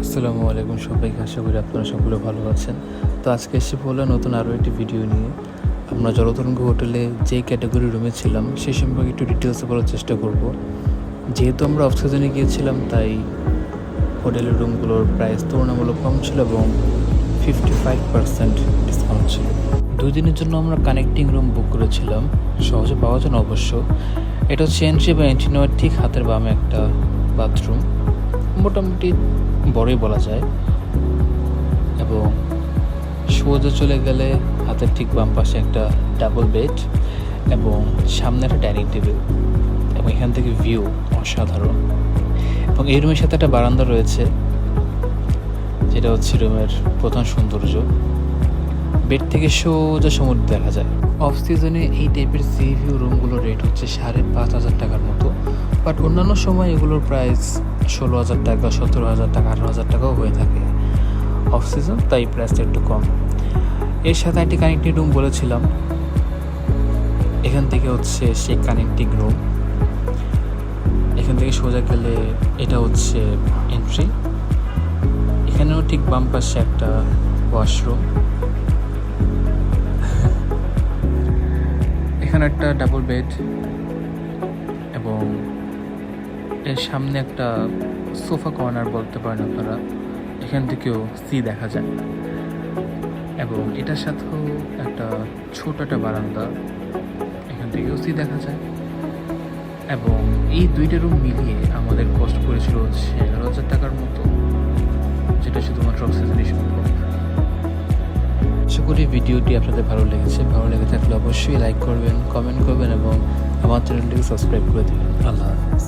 আসসালামু আলাইকুম সবাইকে, আশা করি আপনারা সকলে ভালো আছেন। তো আজকে এসে বললাম নতুন আরও একটি ভিডিও নিয়ে। আমরা জলতরঙ্গ হোটেলে যে ক্যাটাগরি রুমে ছিলাম সে সম্পর্কে একটু ডিটেলসে বলার চেষ্টা করব। যেহেতু আমরা অফ সিজনে গিয়েছিলাম তাই হোটেলের রুমগুলোর প্রাইস তুলনামূলক কম ছিল এবং 55% ডিসকাউন্ট ছিল। 2 দিনের জন্য আমরা কানেক্টিং রুম বুক করেছিলাম, সহজে পাওয়া যায় না অবশ্য। এটা হচ্ছে এন্ট্রি বা এন্ট্রি নেওয়ার ঠিক হাতের বামে একটা বাথরুম, মোটামুটি বড়ই বলা যায়। এবং সোজা চলে গেলে হাতের ঠিক বাম পাশে একটা ডাবল বেড এবং সামনে একটা ডাইনিং টেবিল, এবং এখান থেকে ভিউ অসাধারণ। এবং এই রুমের সাথে একটা বারান্দা রয়েছে, যেটা হচ্ছে রুমের প্রধান সৌন্দর্য। বেড থেকে সোজা সমুদ্র দেখা যায়। অফ সিজনে এই টাইপের সি ভিউ রুমগুলোর রেট হচ্ছে 5,500 টাকার মতো, বাট অন্যান্য সময় এগুলোর প্রাইস 16,000 টাকা, 17,000 টাকা, 18,000 টাকাও হয়ে থাকে অফ সিজন, তাই প্রাইসটা একটু কম। এর সাথে একটি কানেক্টিং রুম বলেছিলাম, এখান থেকে হচ্ছে সেই কানেক্টিং রুম। এখান থেকে সোজা গেলে এটা হচ্ছে এন্ট্রি। এখানেও ঠিক বাম পাশে একটা ওয়াশরুম, এখানে একটা ডাবল বেড এবং এর সামনে একটা সোফা কর্নার বলতে পারেন আপনারা। এখান থেকেও সি দেখা যায় এবং এটার সাথেও একটা ছোট একটা বারান্দা, এখান থেকেও সি দেখা যায়। এবং এই দুইটা রুম মিলিয়ে আমাদের কস্ট পড়েছিল হচ্ছে 11,000 টাকার মতো, যেটা শুধুমাত্র অক্সিজেনই সম্ভব। আশা করি ভিডিওটি আপনাদের ভালো লেগেছে। ভালো লেগে থাকলে অবশ্যই লাইক করবেন, কমেন্ট করবেন এবং আমার চ্যানেলটিকে সাবস্ক্রাইব করে দেবেন। আল্লাহ হাফেজ।